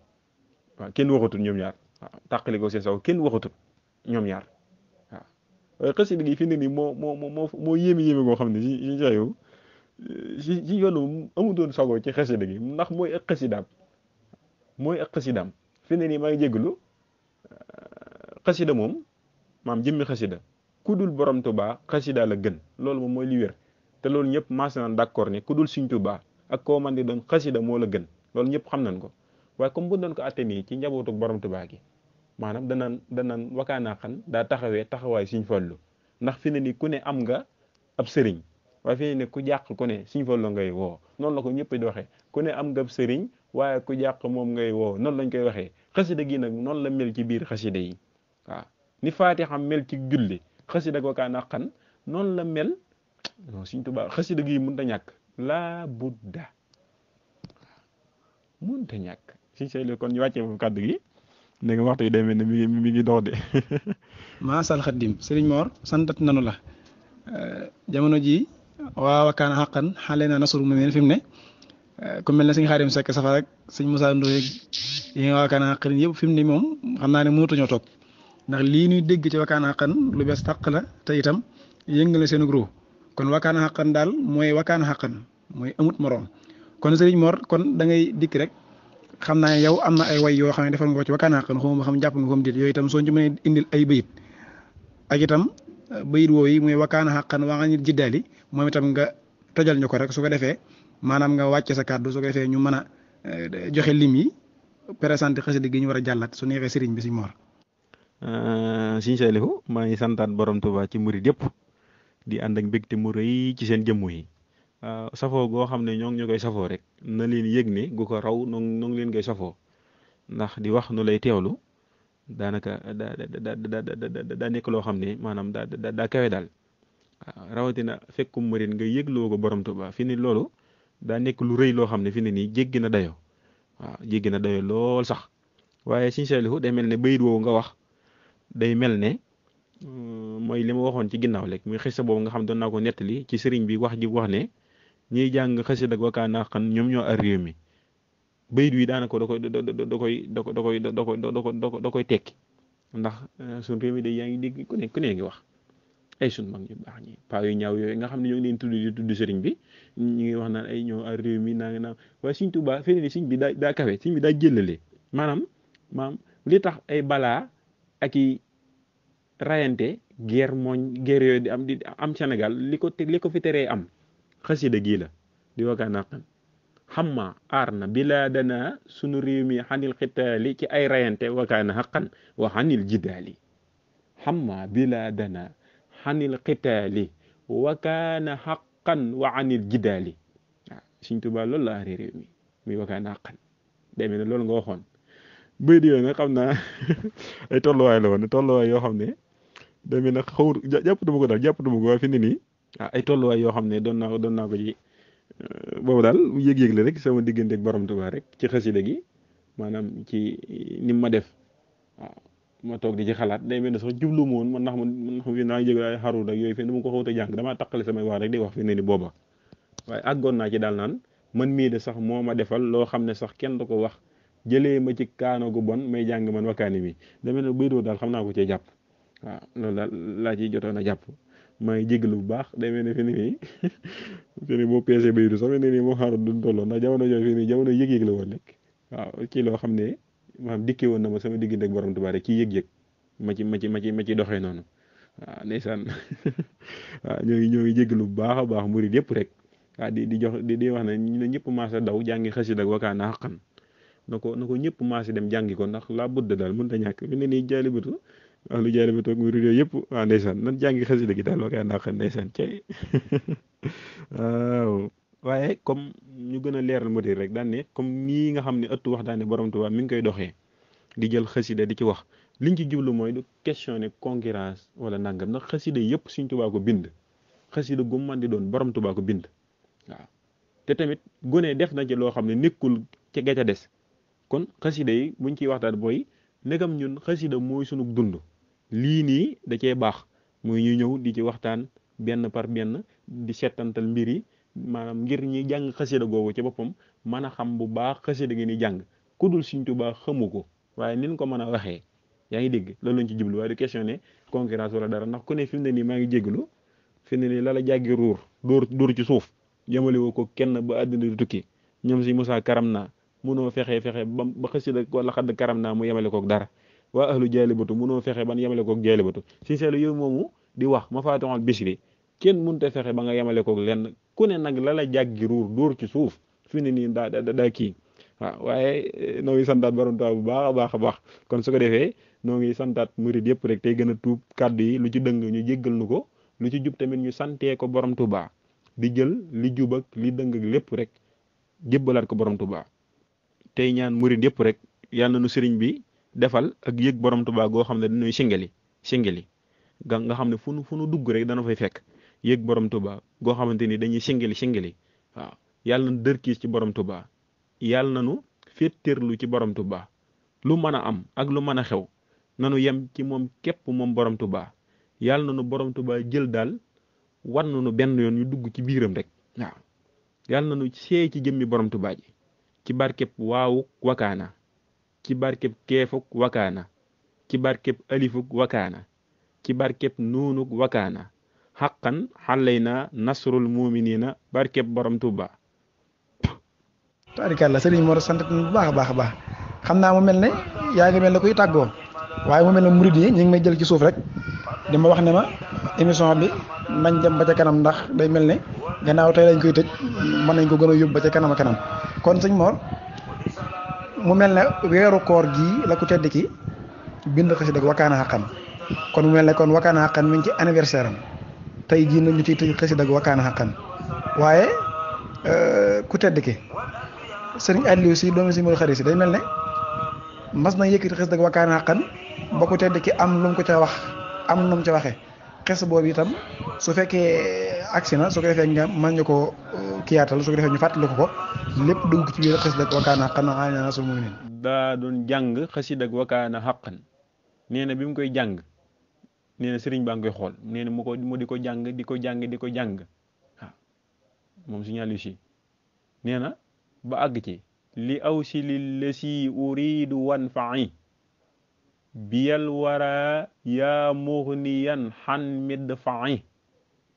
waaw kenn waxatul ñoom ñaar waaw tàqali ko seen saw kenn waxatul ñoom ñaar waaw waaye xasida gi fi ne nii moo yéeme goo xam ne si sayow si yoonu amutoon sago ci xasida gi ndax mooy ak xasidaam fi ne nii maa ngi jégalu xasida moom maam jëmmi xasida ku dul borom Tuubaa xasida la gën loolu moom mooy li wér te loolu ñëpp maas nañ d'accord ne ku dul Sëñ Tuubaa ak koo man di doon xasida moo la gën loolu ñëpp xam nañ ko waaye comme bu doon ko atte nii ci njabootu borom Tuubaa gi maanaam danaan wakaana xan daa taxawee taxawaay Sëñ Fallu ndax fi ne nii ku ne am nga ab sëriñ waaye fi ne nii ku jàq ku ne Sëñ Fallu ngay woo noonu la ko ñëpp di waxee ku ne am nga ab sëriñ waaye ku jàq moom ngay woo noonu lañ koy waxee xasida gi nag noonu la mel ci biir xasida yi waaw ni Faatiha mel ci julli xasida ak wakaana xan noonu la mel non Sëñ Tuubaa xasida gi mënut a ñàkk laa budda mënut a ñàkk Sëñ Saaliw kon ñu wàccee foofu kàddu gi ne nga waxtu yi day mel ne mi ngi dox de. maasal xaddim Sëriñ Mor santat nanu la jamono ji waa wakaana xaqan xale na nasru mu fi mu ne ku mel ne Sëñ Xaadim Sekk Safar rek Sëñ Musaa Ndoye yi nga wakaana xaqan yëpp fi mu ne moom xam naa ne mënatuñoo toog ndax lii ñuy dégg ci wakaana xaqan lu bees tàq la te itam yëngale seen gros kon wakaana xaqan daal mooy wakaana xaqan mooy amut moroom kon Sëriñ Mor kon da ngay dikk rek xam naa yow am na ay way yoo xam ne defal nga ko ci wakaana xaqan xaw ma xam jàpp nga ko mu déet yooyu itam soo ci mënee indil ay bayit ak itam bayit woowu yi muy wakaana xaqan waa nga nit jiddaali moom itam nga tojal ñu ko rek su ko defee maanaam nga wàcce sa kàddu su ko defee ñu mën a joxe lim yi présenté xasida gi ñu war a jàllat su neexee sëriñ bi Sëriñ Mor. Sëñ Saalihu maa ngi santaat borom Tuubaa ci murid yëpp di ànd ak mbégte mu rëy ci seen jëmm yi safoo goo xam ne ñoo ngi ñu koy safoo rek na leen yëg ne gu ko raw noo ngi leen koy safoo ndax di wax nu lay teewlu daanaka daa nekk loo xam ne maanaam daa kawe daal rawatina fekkum murid nga yëgloo ko borom Tuubaa fi ni loolu daa nekk lu rëy loo xam ne fi ne nii jéggi na dayoo waaw jéggi na dayoo lool sax waaye Sëñ Saalihu day mel ne bayit woowu nga wax day mel ne mooy li ma waxoon ci ginnaaw rek muy xisa boobu nga xam doon naa ko nettali ci sëriñ bi wax ne ñiy jàng xasida ak wakaana xaqan ñoom ñoo ar réew mi bayit wi daanaka da koy tekki ndax suñ réew mi day yaa ngi dégg ku ne ngi wax ay suñ mag ñu baax ñi paa yu ñaaw yooyu nga xam ne ñoo ngi leen tudd sëriñ bi ñu ngi wax naan ay ñoo ar réew mi naa ngi naan waaye Sëñ Tuubaa fii nii sëñ bi daa kawe sëñ bi daa jëlale maanaam li tax ay balaa ak i rayante guerre yooyu di am Sénégal li ko fi teree am xasida gii la di wakaana xaqan xamma aar na bilaadana sunu réew mi xanil xitaali ci ay rayante wakaana xaqan wa xanil jidaali xamma bilaadana xanil xitaali wakaana xaqan wa xanil jidaali waaw Sëñ Tuubaa loolu la aaree réew mi muy wakaana xaqan day mel ne loolu nga waxoon bëy yooyu nag xam naa ay tolluwaay la woon tolluwaay yoo xam ne day mel ne xawur jàppatuma ko waaye fi ne nii ay tolluwaay yoo xam ne doon naa ko ci boobu daal yëg-yëg la rek sama diggante ak borom Tuubaa rek ci xasida gi maanaam ci ni ma def waaw ma toog di ci xalaat day mel ne sax jublu ma woon man fi naa yëg ay xaru ak yooyu fi dama ko xawut a jàng damaa taqale samay wax rek di wax fi ne ni booba waaye àggoon naa ci daal naan man mii de sax moo ma defal loo xam ne sax kenn du ko wax jëlee ma ci kaano gu bon may jàng man wakkaani mi demee na bay doo daal xam naa ko cee jàpp waaw loolu daal laa ciy jotoon a jàpp maa ngi jégalu bu baax demee ne fi ni nii fi ni boo peesee bay du sax fi ni nii moo xaaral duñ tolloo ndax jamono jooju fi nii jamono yëg-yëg la woon rek waaw ci loo xam ne maanaam dikkee woon na ma sama diggante ak borom Tuubaa rek ci yëg-yëg ma ci doxee noonu waaw ndeysaan waaw ñoo ngi jégalu bu baax a baax murid yëpp rek waaw di wax ne ñu ne ñëpp maasa daw jàngi xasida ak wakaana xaqan na ko ñëpp maasa dem jàngi ko ndax laa budda daal mënut a ñàkk fi ne nii jaalibatu wax lu jaalibatu ak murid yooyu yëpp waaw ndeysaan nan jàngi xasida gi daal wakaana xaqan ndeysaan cey waaw waaye comme ñu gën a leeral murid rek daan ne comme nii nga xam ne ëttu wax daan ne borom Tuubaa mi ngi koy doxee di jël xasida di ci wax liñ ci jublu mooy du questionner concurrence wala nangam ndax xasida yëpp Sëriñ Tuubaa ko bind xasida gu man di doon borom Tuubaa ko bind waaw te tamit gone def na ci loo xam ne nekkul ca ga ca des kon xasida yi buñ ciy waxtaan booy negam ñun xasida mooy sunu dund lii nii da cee baax muy ñu ñëw di ci waxtaan benn par benn di settantal mbir yi maanaam ngir ñi jàng xasida googu ci boppam mën a xam bu baax xasida gi ni jàng ku dul Sëriñ Tuubaa xamu ko waaye nin ko mën a waxee yaa ngi dégg loolu lañ ci jublu waaye du questionné concurrence wala dara ndax ku ne fi mu ne nii maa ngi jégalu fi mu ne nii la jàggi ruur dóor ci suuf yemale woo ko kenn ba àddina di tukki ñoom si Moussa karam naa munoo fexe ba xasida wala xadd karam naa mu yemale kook dara waa ahlu jaalibatu munoo fexe ban yemale kook jaalibatu si seelu yow moomu di wax ma faatoxal bisri kenn mënut a fexe ba nga yemale kook lenn ku ne nag la jàggi ruur dóor ci suuf fi mu ne nii daa kii waaw waaye noo ngi santaat borom Tuubaa bu baax a baax kon su ko defee noo ngi santaat murid yëpp rek tey gën a tuub kàddu yi lu ci dëng ñu jéggal nu ko lu ci jub tamit ñu santee ko borom Tuubaa di jël li jub ak li dëng ak lépp rek jébbalaat ko borom Tuubaa tey ñaan murid yëpp rek yàlla nu sëriñ bi defal ak yëg borom Tuubaa goo xam ne dañuy singeli nga xam ne fu nu dugg rek dana fay fekk yëg borom Tuubaa goo xamante ni dañuy singeli waaw yàlla na dërkiis ci borom Tuubaa yàlla nanu féeteerlu ci borom Tuubaa lu mën a am ak lu mën a xew nanu yem ci moom képp moom borom Tuubaa yàlla nanu borom Tuubaa jël daal war nanu benn yoon ñu dugg ci biiram rek waaw yàlla nanu seey ci jëmmi borom Tuubaa ji ci barkeb waawuk wakaana ci barkeb keefuk wakaana ci barkeb alifuk wakaana ci barkeb nuunuk wakaana xaqan xalayna nasrul muminina barkeb borom Tuubaa. taarikàlla sëriñ Mor sant bu baax a baax xam naa mu mel ne yaa ngi mel ne kuy tàggoo waaye mu mel ne murid yi ñu ngi may jël ci suuf rek di ma wax ne ma émission bi nañ dem ba ca kanam ndax day mel ne gannaaw tey lañ koy tëj mën nañ ko gën a yóbbu ba ca kanam a kanam kon sëñ Mor mu mel ne weeru koor gii la ku tedd ki bind xasida ak wakaana xaqan kon mu mel ne kon wakaana xaqan mi ngi ci anniversaire am tey jii nañu ciy tëj xasida ak wakaana xaqan waaye ku tedd ki sëriñ Aliou si doomi si Modou Khari si day mel ne mas na yëkkati xes dëgg wakaana xaqan ba ku tedd ki am lu mu ko ca wax am nu mu ca waxee xes boobu itam su fekkee agsi na su ko defee nga mën ñu ko kiyaatal su ko defee ñu fàttali ko lépp dugg ci biir xes dëgg wakaana xaqan na su mu nin daa doon jàng xasida ak wakaana xaqan nee na bi mu koy jàng nee na sëriñ baa ngi koy xool nee na mu di ko jàng di ko jàng waaw moom Sëriñ Aliou si nee na ba àgg ci li aw si li lesi uridu wan fa'i biyal wara yaa mughniyan xan mid fa'i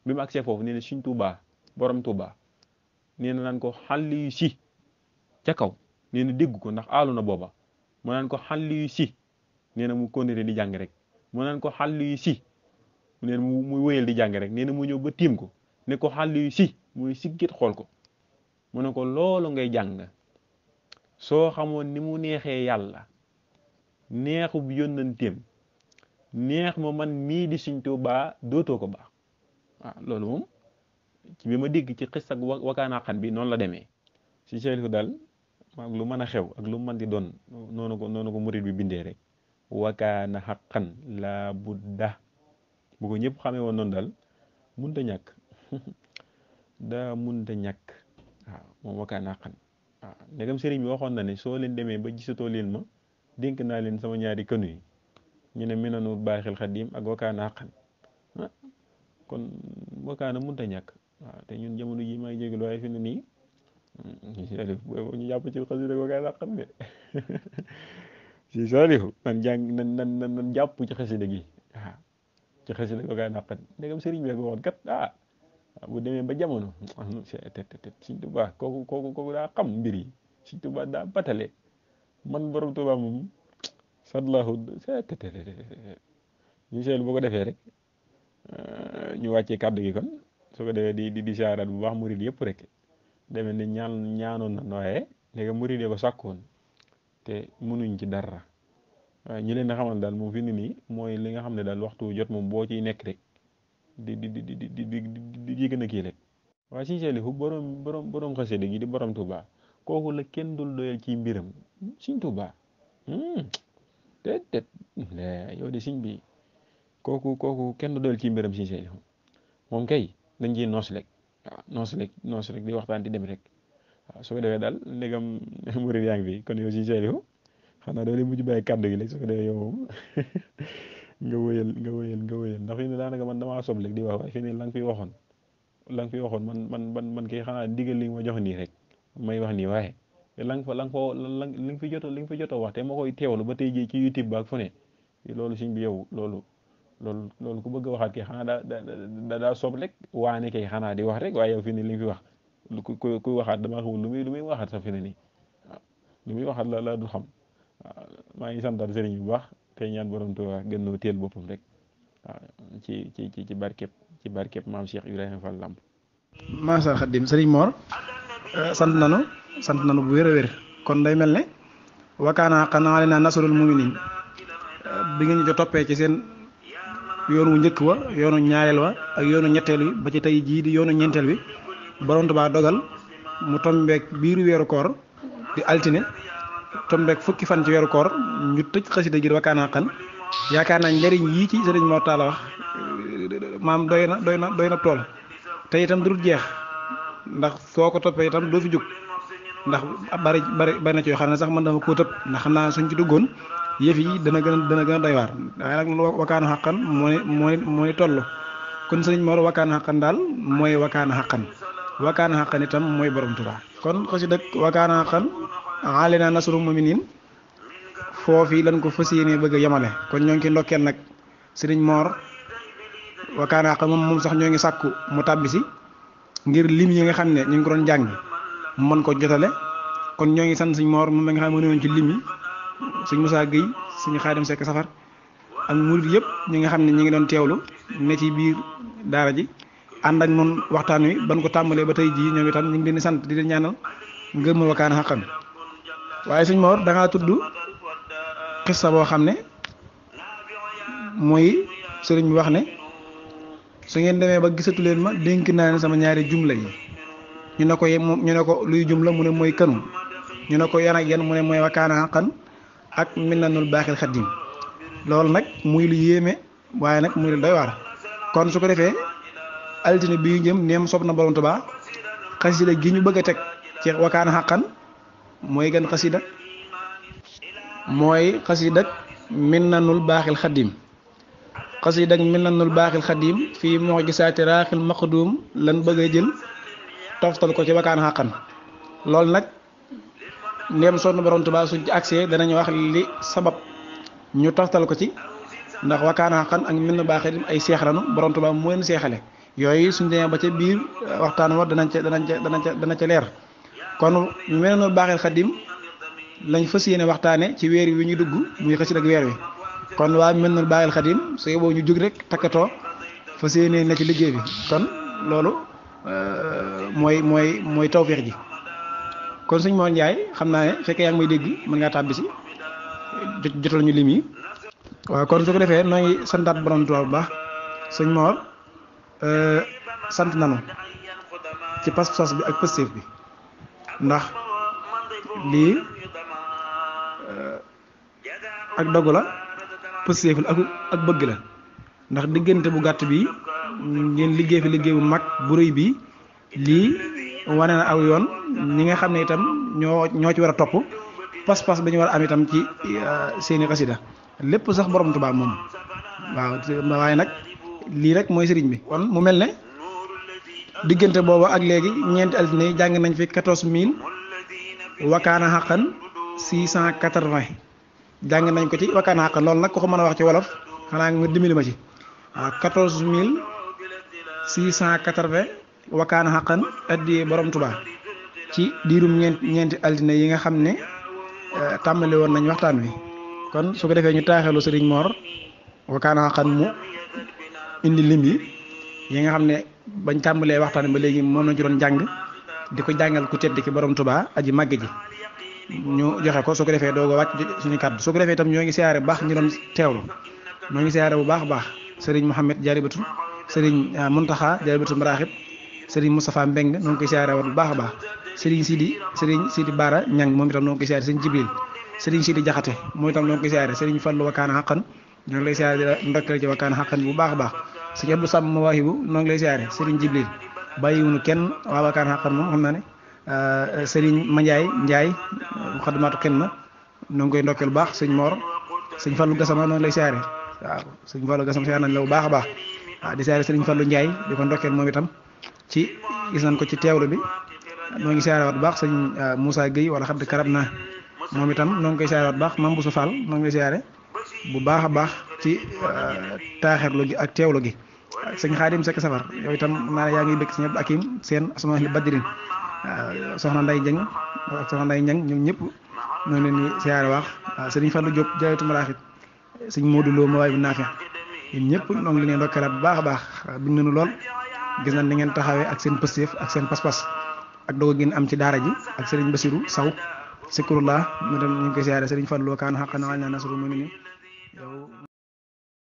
bi mu agsee foofu nee na Sëriñ Tuubaa borom Tuubaa nee na naan ko xalli yu si ca kaw nee na dégg ko ndax aalu na booba mu naan ko xalli yu si nee na mu continuer di jàng rek mu naan ko xalli yu si nee na mu wéyal di jàng rek nee na mu ñëw ba tiim ko ne ko xalli yu si muy siggit xool ko mu ne ko loolu ngay jàng soo xamoon ni mu neexee yàlla neexub yónnanteem neex ma man mii di Sëriñ Tuubaa dootoo ko baax waaw loolu moom ci bi ma dégg ci xis ak wakaana xaqan bi noonu la demee si seeliku daal ak lu mën a xew ak lu mën di doon noonu ko murid bi bindee rek wakaana xaqan laa budda bu ko ñëpp xamee woon noonu daal munta ñàkk daa munta ñàkk waaw moom wakaana xaqan waaw ndegam sëriñ bi waxoon na ne soo leen demee ba gisatoo leen ma dénk naa leen sama ñaari kënu yi ñu ne Minanul Baaxil Xadiim ak wakaana xaqan kon wakaana munta ñàkk waaw te ñun jamono ji may jégalu waaye fi ne nii ñu jàpp ci xasida ko kay naqat de si Saliou nan jàng nan jàpp ci xasida gi waaw ci xasida ko kay naqat ndegam sëriñ bi ko waxoon kat bu demee ba jamono Sëriñ Tuubaa kooku daa xam mbir yi Sëriñ Tuubaa daa batale man borom Tuubaa moom sadlahu ñu seetlu boo ko defee rek ñu wàccee kàddu gi kon su ko defee di siyaaraat bu baax murid yëpp rek demee ne ñaanoon na nooyee léegi murid yi ko sàkkoon te mënuñ ci dara waaye ñu leen a xamal daal moom fi ni nii mooy li nga xam ne daal waxtu jot moom boo ciy nekk rek di gën a kii rek waaye Sëriñ Saalihu borom xasida gi di borom Tuubaa kooku la kenn dul doyal ci mbiram Sëriñ Tuubaa te yow de sëñ bi kooku kenn du doyal ci mbiram Sëriñ Saalihu moom kay dañ ciy noos rek waaw noos rek di waxtaan di dem rek waaw su ko defee daal ndegam murid yaa ngi fi kon yow Sëriñ Saalihu xanaa doo leen mujj bàyyi kàddu gi rek su ko defee yow moom nga wëyal ndax fii ne daanaka man damaa sob rek di wax waaye fii ne la nga fi waxoon man kay xanaa digal li ma jox nii rek may wax nii waaye li nga fi jot a wax te ma koy teewlu ba tey jii ci YouTube ba ak fu ne loolu sëñ bi yow loolu ku bëgg a waxaat kay xanaa daa sob rek waane kay xanaa di wax rek waaye yow fii ne li nga fi wax kuy waxaat damaa xamul lu muy waxaat sax fi ne nii waaw lu muy waxaat la du xam waaw maa ngi santaat sëriñ bu baax tey ñaan borom Tuubaa gën noo teel boppam rek waaw ci barkeb maam Cheikh Ibrahima Fall Lamp. macha allah Xadim sëriñ Mor sant nanu bu wér a wér kon day mel ne wakaana haqqan alaynaa nasrul mu'miniin bi ngeen ñu toppee ci seen yoon wu njëkk wa yoonu ñaareel wa ak yoonu ñetteel wi ba ci tey jii di yoonu ñeenteel wi borom Tuubaa dogal mu tombeek biiru weeru koor di altine tombeek fukki fan ci weeru koor ñu tëj xasida gi wakaana haqqan yaakaar naa njëriñ yii ci sëriñ Mor Talla wax maam doy na tool te itam du jeex ndax soo ko toppee itam doo fi jóg ndax bari na ci yoo xam ne sax man dama koo tëb ndax xam naa suñ ci duggoon yëf yi dana gën a doy waar waaye nag wakaana haqqan mooy toll kon sëriñ Mor wakaana haqqan daal mooy wakaana haqqan itam mooy borom Tuubaa kon xasida wakaana haqqan alaynaa nasrul mu'miniin foofii lañ ko fas yéene bëgg a yemale kon ñoo ngi ndokkeel nag sëriñ Mor wakaana haqqan moom sax ñoo ngi sàkku mu tàbbisi ngir lim yi nga xam ne ñu ngi ko doon jàng mu mën ko jotale kon ñoo ngi sant sëñ Mor moom nga xam ne mënoon ci lim yi sëñ Moussa Gueye sëñ Xaadim Seck Safar ak murid yëpp ñi nga xam ne ñi ngi doon teewlu ne ci biir daara ji ànd ak noonu waxtaan wi ban ko tàmbalee ba tey jii ñoom itam ñu ngi leen di sant di leen ñaanal ngëm wakaana haqqan waaye sëñ Mor da ngaa tudd xissa boo xam ne mooy sëriñ bi wax ne su ngeen demee ba gisatu leen ma dénk naa leen sama ñaari jumla yi ñu ne ko luy jumla mu ne mooy kanu ñu ne ko yan ak yan mu ne mooy wakaana haqqan ak minanul baaxil xaddim loolu nag muy lu yéeme waaye nag muy lu doy waar kon su ko defee altine bii jëm neem sob na borom Tuubaa xasida gi ñu bëgg a teg ci wakaana haqqan mooy gën xasida mooy xasida minanul baaxil xaddim xasida minanul baaxil xaddim fii mu'jizaati raaxil maqdum lan bëgg a jël toftal ko ci wakaana haqqan loolu nag ndéem sonn borom Tuubaa suñ ci accès danañ wax li sabab ñu toftal ko ci ndax wakaana haqqan ak min baaxil ay seex lanu borom Tuubaa moo leen seexale yooyu suñ demee ba ca biir waxtaan wa dana ca leer kon minanul baaxil xaddim lañ fas yéene waxtaane ci weer wi ñu dugg muy xasida ak weer wi kon waa minanul baaxil xaddim su yeboo ñu jóg rek takkatoo fas yéene na ci liggéey bi kon loolu mooy tawfeex ji kon sëñ Mor Ndiaye xam naa ne fekkee yaa ngi may dégg mën ngaa tàbbi si jotal ñu lim yi waaw kon su ko defee noo ngi santaat borom Tuubaa bu baax sëñ Mor sant nanu ci pas-pas bi ak pëstéef bi ndax lii ak dogu la pëstéef la ak bëgg la ndax diggante bu gàtt bi ngeen liggéey fi liggéey bu mag bu rëy bi lii wane na aw yoon ñi nga xam ne itam ñoo ci war a topp pas-pas bi ñu war a am itam ci seeni xasida lépp sax borom Tuubaa moom waaw waaye nag lii rek mooy sëriñ bi kon mu mel ne diggante boobu ak léegi ñeenti altine yi jàng nañ fi 14000 wakaana xaqan 680 jàng nañ ko ci wakaana xaqan loolu nag ko ko mën a wax ci wolof xanaa nga dimbali ma ci waaw 14680 wakaana xaqan addi borom Tuubaa ci diirum ñeenti altine yi nga xam ne tàmbali woon nañ waxtaan wi kon su ko defee ñu taaxeelu sëriñ Mor wakaana xaqan mu indi lim yi nga xam ne bañ tàmbalee waxtaan ba léegi moom lañ ci doon jàng di ko jàngal ku tedd ki borom Tuubaa aji màgg ji ñu joxe ko su ko defee doog a wàcc suñu kàddu su ko defee itam ñoo ngi siyaare bu baax ñu doon teewlu ñoo ngi siyaare bu baax a baax sëriñ Mouhamed Jaribatu sëriñ Muntaxa Jaribatu Maraxib sëriñ Moustapha Mbeng ñoo ngi koy siyaare bu baax a baax sëriñ Sidi Bara Ñang moom itam ñoo ngi koy siyaare sëriñ Jibril sëriñ Sidi Jaxate moom itam ñoo ngi koy siyaare sëriñ Fallu wakaana xaqan ñoo ngi lay siyaare di la ndokkale ci wakaana xaqan bu baax a baax sëriñ Abdou Samb Mawaahibu ñoo ngi lay siyaare sëriñ Jibril bàyyiwunu kenn waa wakaana xaqan moom xam naa ne sëriñ Mandiaye Xadamaatu Xidma ñoo ngi koy ndokkeel bu baax sëñ Mor sëñ Fallu Gasama ñoo ngi lay siyaare waaw sëñ Fallu Gasama siyaare nañ la bu baax a baax waaw di siyaare sëriñ Fallu Ndiaye di ko ndokkeel moom itam ci gis nañ ko ci teewlu bi ñoo ngi siyaare waat bu baax sëñ Moussa Gueye wala xadd karab na moom itam ñoo ngi koy siyaare waat bu baax Mame Boussa Fall ñoo ngi lay siyaare bu baax a baax ci taaxerlu gi ak teewlu gi sëñ Xaadim Sekk Safar yow itam naa yaa ngi bëgg sëñ Abdou Akim seen asma li badrin soxna Nday Jeng ak soxna Nday Ñang ñoom ñëpp ñoo leen di siyaare wax sëriñ Fallou Diop Jaayatu Maraaxib sëñ Modou Lo ma waay bu naafi yéen ñëpp ñoo ngi leen ndokkeelaat bu baax a baax bind nañu lool gis nañ ni ngeen taxawee ak seen pëstéef ak seen pas-pas ak doog ngeen am ci daara ji ak sëriñ Basiru Saw Sikurullah ñu dem ñu ngi koy siyaare sëriñ Fallou Kaana xaqan alaa nasrul mu'minin yow